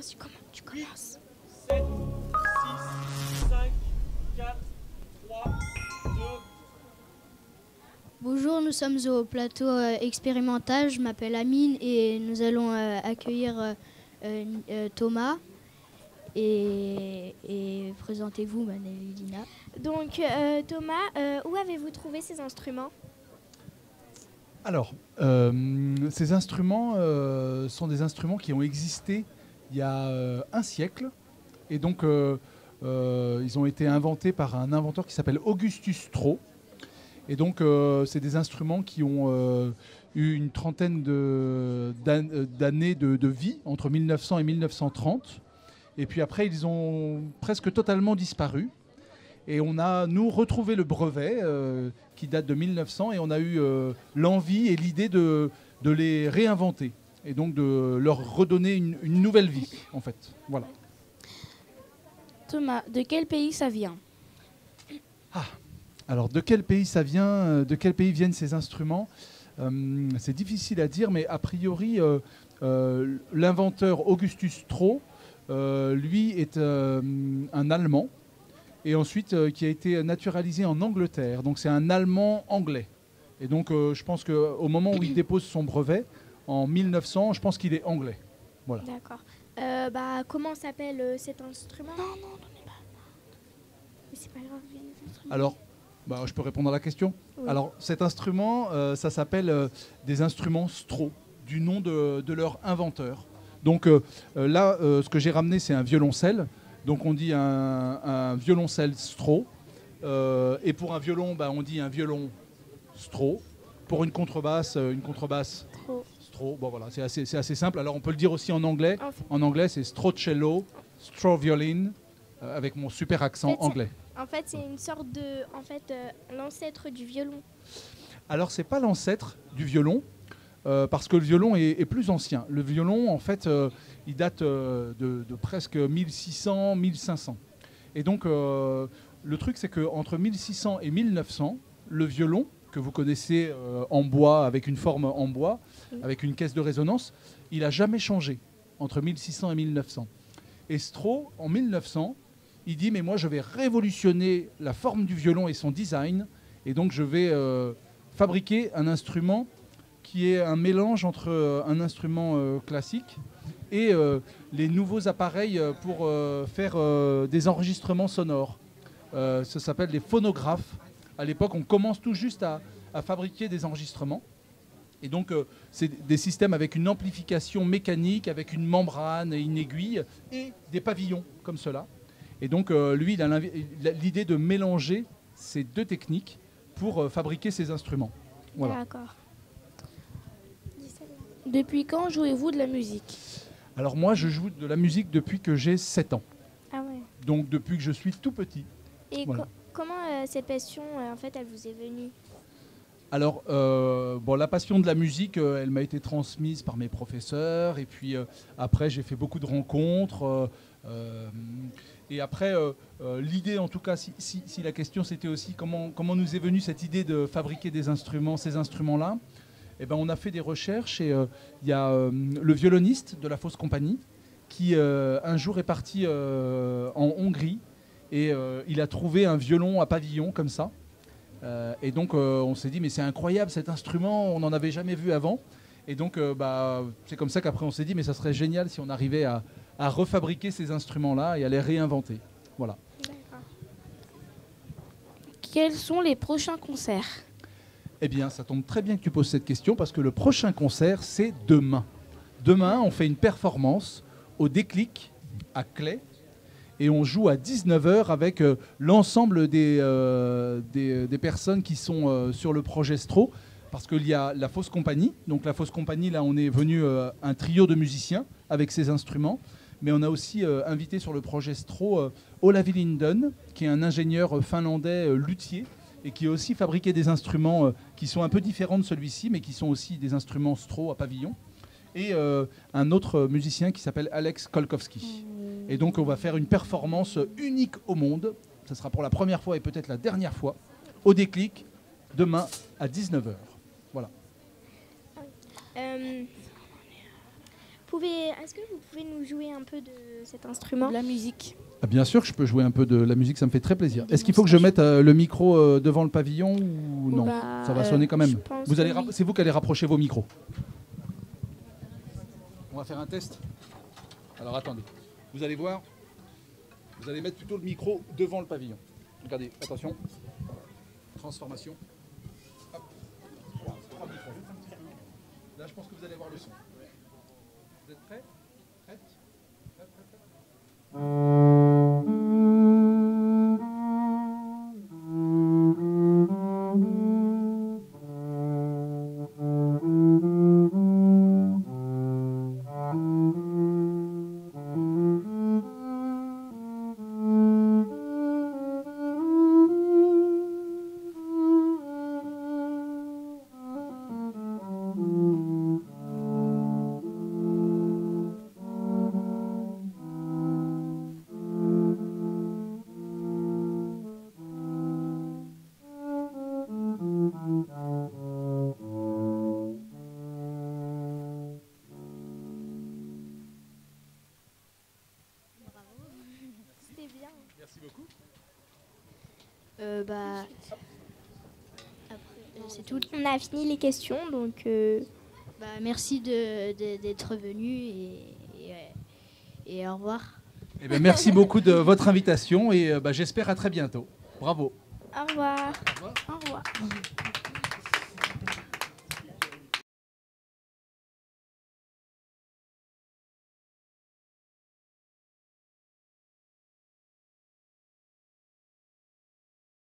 Tu commences. 7, 6, 5, 4, 3, 2. Bonjour, nous sommes au plateau expérimental. Je m'appelle Amine et nous allons accueillir Thomas. Et présentez-vous, Manelina. Donc, Thomas, où avez-vous trouvé ces instruments? Alors, ces instruments sont des instruments qui ont existé il y a un siècle. Et donc, ils ont été inventés par un inventeur qui s'appelle Augustus Stroh. Et donc, c'est des instruments qui ont eu une trentaine d'années de vie, entre 1900 et 1930. Et puis après, ils ont presque totalement disparu. Et on a, nous, retrouvé le brevet qui date de 1900 et on a eu l'envie et l'idée de les réinventer et donc de leur redonner une nouvelle vie, en fait. Voilà. Thomas, de quel pays ça vient? Alors, de quel pays ça vient? De quel pays viennent ces instruments? C'est difficile à dire, mais a priori, l'inventeur Augustus Stroh, lui, est un Allemand. Et ensuite qui a été naturalisé en Angleterre. Donc c'est un Allemand anglais. Et donc je pense qu'au moment où il dépose son brevet, en 1900, je pense qu'il est anglais. Voilà. D'accord. Comment s'appelle cet instrument? Non, mais pas. Mais c'est pas grave, il y a des instruments. Alors, je peux répondre à la question? Oui. Alors cet instrument, ça s'appelle des instruments Stroh, du nom de leur inventeur. Donc là, ce que j'ai ramené, c'est un violoncelle. Donc on dit un violoncelle Stroh. Et pour un violon, on dit un violon Stroh. Pour une contrebasse Stroh. Bon voilà, c'est assez simple. Alors on peut le dire aussi en anglais. En anglais, c'est Strocello, Stroh violin, avec mon super accent anglais. En fait, c'est une sorte de, l'ancêtre du violon. Alors c'est pas l'ancêtre du violon. Parce que le violon est plus ancien. Le violon, en fait, il date de presque 1600, 1500. Et donc, le truc, c'est qu'entre 1600 et 1900, le violon, que vous connaissez en bois, avec une forme en bois, avec une caisse de résonance, il n'a jamais changé entre 1600 et 1900. Et Stroh, en 1900, il dit, mais moi, je vais révolutionner la forme du violon et son design, et donc je vais fabriquer un instrument qui est un mélange entre un instrument classique et les nouveaux appareils pour faire des enregistrements sonores. Ça s'appelle les phonographes. À l'époque, on commence tout juste à fabriquer des enregistrements. Et donc, c'est des systèmes avec une amplification mécanique, avec une membrane et une aiguille, et des pavillons comme cela. Et donc, lui, il a l'idée de mélanger ces deux techniques pour fabriquer ces instruments. Voilà. D'accord. Depuis quand jouez-vous de la musique? Alors moi, je joue de la musique depuis que j'ai 7 ans. Ah ouais. Donc depuis que je suis tout petit. Et voilà. comment cette passion, elle vous est venue? Alors, la passion de la musique, elle m'a été transmise par mes professeurs. Et puis après, j'ai fait beaucoup de rencontres. Et après, l'idée, en tout cas, si la question c'était aussi comment nous est venue cette idée de fabriquer des instruments, ces instruments-là. Eh ben, on a fait des recherches et il y a le violoniste de la Fausse Compagnie qui un jour est parti en Hongrie et il a trouvé un violon à pavillon comme ça. Et donc on s'est dit mais c'est incroyable cet instrument, on n'en avait jamais vu avant. Et donc c'est comme ça qu'après on s'est dit mais ça serait génial si on arrivait à refabriquer ces instruments-là et à les réinventer. Voilà. D'accord. Quels sont les prochains concerts? Eh bien, ça tombe très bien que tu poses cette question parce que le prochain concert, c'est demain. Demain, on fait une performance au Déclic à Claye et on joue à 19h avec l'ensemble des personnes qui sont sur le projet Stroh parce qu'il y a la Fausse Compagnie. Donc la Fausse Compagnie, là, on est venu un trio de musiciens avec ses instruments. Mais on a aussi invité sur le projet Stroh Olavi Linden, qui est un ingénieur finlandais luthier, et qui a aussi fabriqué des instruments qui sont un peu différents de celui-ci, mais qui sont aussi des instruments Stroh à pavillon. Et un autre musicien qui s'appelle Alex Kolkowski. Et donc on va faire une performance unique au monde. Ce sera pour la première fois et peut-être la dernière fois, au Déclic, demain à 19h. Voilà. est-ce que vous pouvez nous jouer un peu de cet instrument? La musique. Ah, bien sûr que je peux jouer un peu de la musique, ça me fait très plaisir. Est-ce qu'il faut que je mette le micro devant le pavillon ou non? Bah, Ça va sonner quand même. je pense Vous allez que oui. c'est vous qui allez rapprocher vos micros. On va faire un test. Alors attendez, vous allez voir. Vous allez mettre plutôt le micro devant le pavillon. Regardez, attention. Transformation. Hop. Voilà, 3 micros. Là, je pense que vous allez voir le son. Vous êtes prêts? Prêtes? Prêtes, prêtes, prêtes. C'était bien. Merci beaucoup. C'est tout. On a fini les questions, donc Merci d'être venu et au revoir. Eh bien, merci beaucoup de votre invitation et j'espère à très bientôt. Bravo. au revoir. Au revoir. Au revoir.